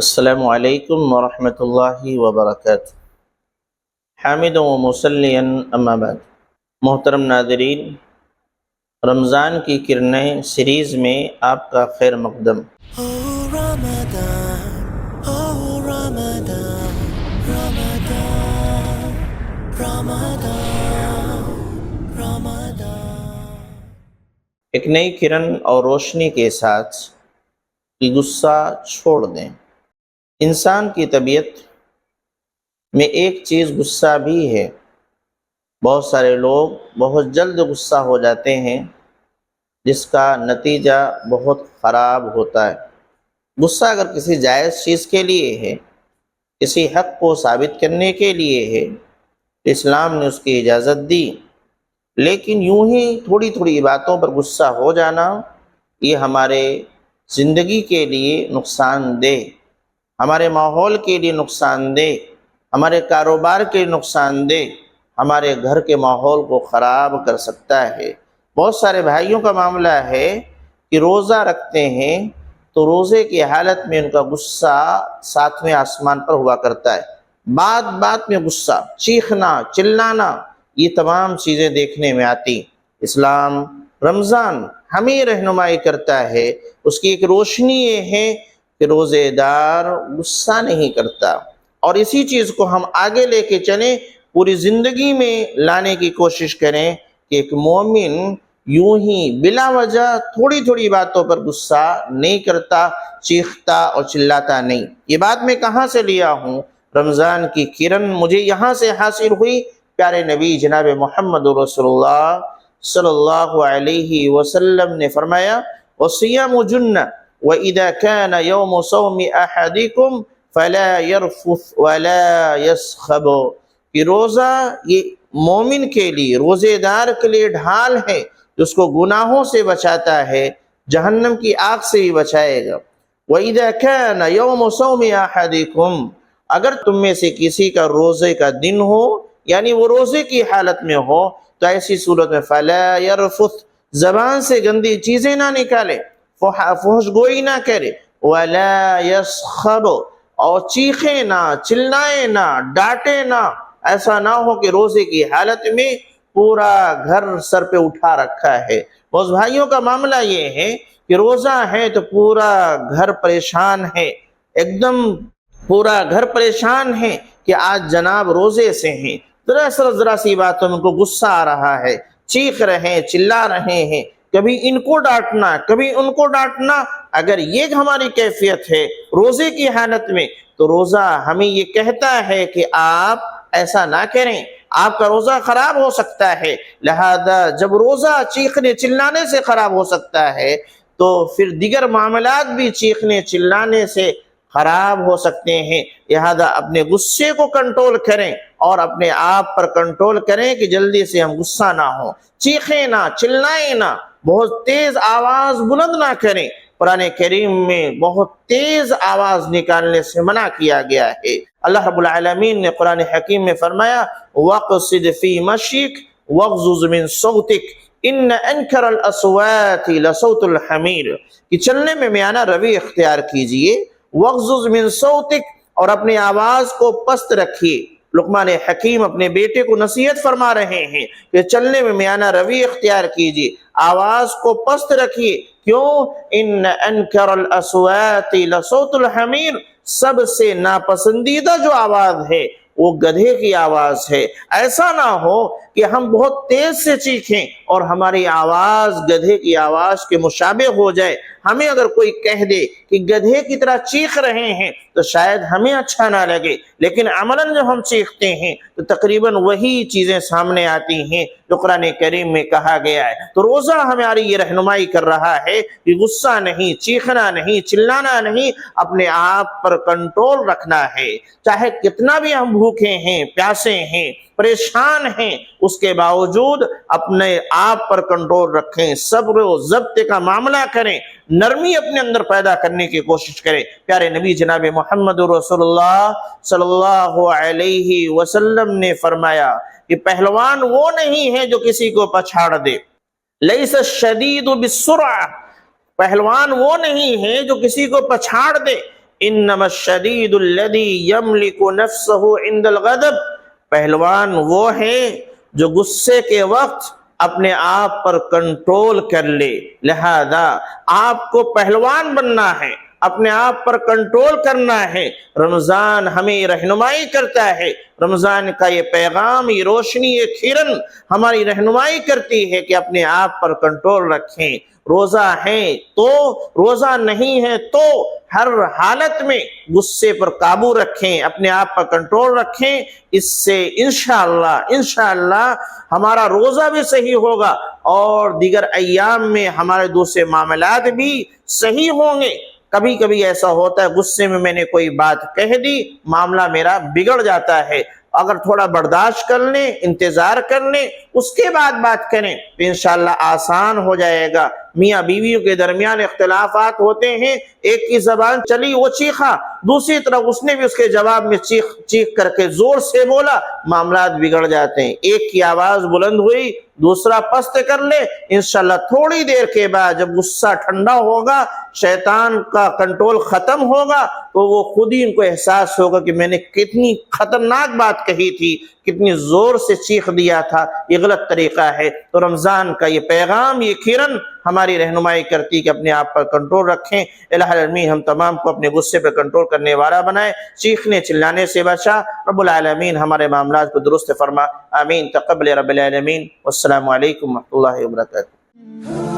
السلام علیکم ورحمۃ اللہ وبرکاتہ۔ حامد و مصلین اما بعد۔ محترم ناظرین، رمضان کی کرنیں سیریز میں آپ کا خیر مقدم۔ ایک نئی کرن اور روشنی کے ساتھ کہ غصہ چھوڑ دیں۔ انسان کی طبیعت میں ایک چیز غصہ بھی ہے۔ بہت سارے لوگ بہت جلد غصہ ہو جاتے ہیں، جس کا نتیجہ بہت خراب ہوتا ہے۔ غصہ اگر کسی جائز چیز کے لیے ہے، کسی حق کو ثابت کرنے کے لیے ہے، اسلام نے اس کی اجازت دی، لیکن یوں ہی تھوڑی تھوڑی باتوں پر غصہ ہو جانا، یہ ہمارے زندگی کے لیے نقصان دہ، ہمارے ماحول کے لیے نقصان دہ، ہمارے کاروبار کے لیے نقصان دہ، ہمارے گھر کے ماحول کو خراب کر سکتا ہے۔ بہت سارے بھائیوں کا معاملہ ہے کہ روزہ رکھتے ہیں تو روزے کی حالت میں ان کا غصہ ساتویں آسمان پر ہوا کرتا ہے۔ بات بات میں غصہ، چیخنا، چلانا، یہ تمام چیزیں دیکھنے میں آتی۔ اسلام رمضان ہمیں رہنمائی کرتا ہے، اس کی ایک روشنی یہ ہے کہ روزے دار غصہ نہیں کرتا، اور اسی چیز کو ہم آگے لے کے چلیں، پوری زندگی میں لانے کی کوشش کریں کہ ایک مومن یوں ہی بلا وجہ تھوڑی تھوڑی باتوں پر غصہ نہیں کرتا، چیختا اور چلاتا نہیں۔ یہ بات میں کہاں سے لیا ہوں؟ رمضان کی کرن مجھے یہاں سے حاصل ہوئی۔ پیارے نبی جناب محمد رسول اللہ صلی اللہ علیہ وسلم نے فرمایا، وَالصِّيَامُ جُنَّةٌ وَإِذَا كَانَ يَوْمُ صَوْمِ أَحَدِكُمْ فَلَا يَرْفُثْ وَلَا يَسْخَبُ، کہ روزہ یہ مومن کے لیے، روزے دار کے لیے ڈھال ہے، جس کو گناہوں سے بچاتا ہے، جہنم کی آگ سے بھی بچائے گا۔ وَإِذَا كَانَ يَوْمُ صَوْمِ أَحَدِكُمْ، اگر تم میں سے کسی کا روزے کا دن ہو، یعنی وہ روزے کی حالت میں ہو، تو ایسی صورت میں فَلَا يَرْفُث، زبان سے گندی چیزیں نہ نکالے، فحش گوئی نہ کرے، وَلَا يَسْخَبُ، اور چیخے نہ، چلائے نہ، ڈانٹے نہ۔ ایسا نہ ہو کہ روزے کی حالت میں پورا گھر سر پہ اٹھا رکھا ہے۔ بہت بھائیوں کا معاملہ یہ ہے کہ روزہ ہے تو پورا گھر پریشان ہے، ایک دم پورا گھر پریشان ہے کہ آج جناب روزے سے ہیں، ذرا سی باتوں میں ان کو غصہ آ رہا ہے، چیخ رہے ہیں، چلا رہے ہیں، کبھی ان کو ڈانٹنا، کبھی ان کو ڈانٹنا۔ اگر یہ ہماری کیفیت ہے روزے کی حالت میں، تو روزہ ہمیں یہ کہتا ہے کہ آپ ایسا نہ کریں، آپ کا روزہ خراب ہو سکتا ہے۔ لہذا جب روزہ چیخنے چلانے سے خراب ہو سکتا ہے، تو پھر دیگر معاملات بھی چیخنے چلانے سے خراب ہو سکتے ہیں۔ لہذا اپنے غصے کو کنٹرول کریں اور اپنے آپ پر کنٹرول کریں کہ جلدی سے ہم غصہ نہ ہوں، چیخیں نہ، چلائیں نہ، بہت تیز آواز بلند نہ کریں۔ قرآن کریم میں بہت تیز آواز نکالنے سے منع کیا گیا ہے۔ اللہ رب العالمین نے قرآن حکیم میں فرمایا، وَقْصِدْ فِي مَشْيِكَ وَاغْضُضْ مِنْ صَوْتِكَ إِنَّ أَنْكَرَ الْأَصْوَاتِ لَصَوْتُ الْحَمِيرِ، کہ چلنے میں میانہ روی اختیار کیجئے، وَاغْضُضْ مِنْ صَوْتِكَ، اور اپنی آواز کو پست رکھیے۔ لقمان حکیم اپنے بیٹے کو نصیحت فرما رہے ہیں کہ چلنے میں میانہ روی اختیار کیجئے، آواز کو پست رکھیے۔ کیوں؟ ان انکر الاصوات لصوت الحمیر، سب سے ناپسندیدہ جو آواز ہے وہ گدھے کی آواز ہے۔ ایسا نہ ہو کہ ہم بہت تیز سے چیخیں اور ہماری آواز گدھے کی آواز کے مشابہ ہو جائے۔ ہمیں اگر کوئی کہہ دے کہ گدھے کی طرح چیخ رہے ہیں تو شاید ہمیں اچھا نہ لگے، لیکن عملاً جب ہم چیختے ہیں تو تقریباً وہی چیزیں سامنے آتی ہیں جو قرآن کریم میں کہا گیا ہے۔ تو روزہ ہماری یہ رہنمائی کر رہا ہے کہ غصہ نہیں، چیخنا نہیں، چلانا نہیں، اپنے آپ پر کنٹرول رکھنا ہے۔ چاہے کتنا بھی ہم بھوکے ہیں، پیاسے ہیں، پریشان ہیں، اس کے باوجود اپنے آپ پر کنٹرول رکھیں، صبر و ضبط کا معاملہ کریں، نرمی اپنے اندر پیدا کرنے کی کوشش کریں۔ پیارے نبی جناب محمد رسول اللہ صلی اللہ علیہ وسلم نے فرمایا کہ پہلوان وہ نہیں ہے جو کسی کو پچھاڑ دے، لیس الشدید بالسرعہ، پہلوان وہ نہیں ہے جو کسی کو پچھاڑ دے، انما الشدید الذی یملک نفسہ عند الغضب، پہلوان وہ ہے جو غصے کے وقت اپنے آپ پر کنٹرول کر لے۔ لہذا آپ کو پہلوان بننا ہے، اپنے آپ پر کنٹرول کرنا ہے۔ رمضان ہمیں رہنمائی کرتا ہے، رمضان کا یہ پیغام، یہ روشنی، یہ کرن ہماری رہنمائی کرتی ہے کہ اپنے آپ پر کنٹرول رکھیں۔ روزہ ہے تو، روزہ نہیں ہے تو ہر حالت میں غصے پر قابو رکھیں، اپنے آپ پر کنٹرول رکھیں۔ اس سے انشاءاللہ ہمارا روزہ بھی صحیح ہوگا اور دیگر ایام میں ہمارے دوسرے معاملات بھی صحیح ہوں گے۔ کبھی کبھی ایسا ہوتا ہے غصے میں میں نے کوئی بات کہہ دی، معاملہ میرا بگڑ جاتا ہے۔ اگر تھوڑا برداشت کر لیں، انتظار کر لیں، اس کے بعد بات کریں تو انشاءاللہ آسان ہو جائے گا۔ میاں بیویوں کے درمیان اختلافات ہوتے ہیں، ایک کی زبان چلی وہ چیخا، دوسری طرف اس نے بھی اس کے جواب میں چیخ کر کے زور سے بولا، معاملات بگڑ جاتے ہیں۔ ایک کی آواز بلند ہوئی، دوسرا پست کر لے، انشاءاللہ تھوڑی دیر کے بعد جب غصہ ٹھنڈا ہوگا، شیطان کا کنٹرول ختم ہوگا، تو وہ خود ہی ان کو احساس ہوگا کہ میں نے کتنی خطرناک بات کہی تھی، کتنی زور سے چیخ دیا تھا، یہ غلط طریقہ ہے۔ تو رمضان کا یہ پیغام، یہ کرن ہماری رہنمائی کرتی کہ اپنے آپ پر کنٹرول رکھیں۔ الہ العالمین ہم تمام کو اپنے غصے پر کنٹرول کرنے والا بنائے، چیخنے چلانے سے بچا۔ رب العالمین ہمارے معاملات کو درست فرما، آمین۔ تقبل رب العالمین۔ والسلام علیکم ورحمۃ اللہ وبرکاتہ۔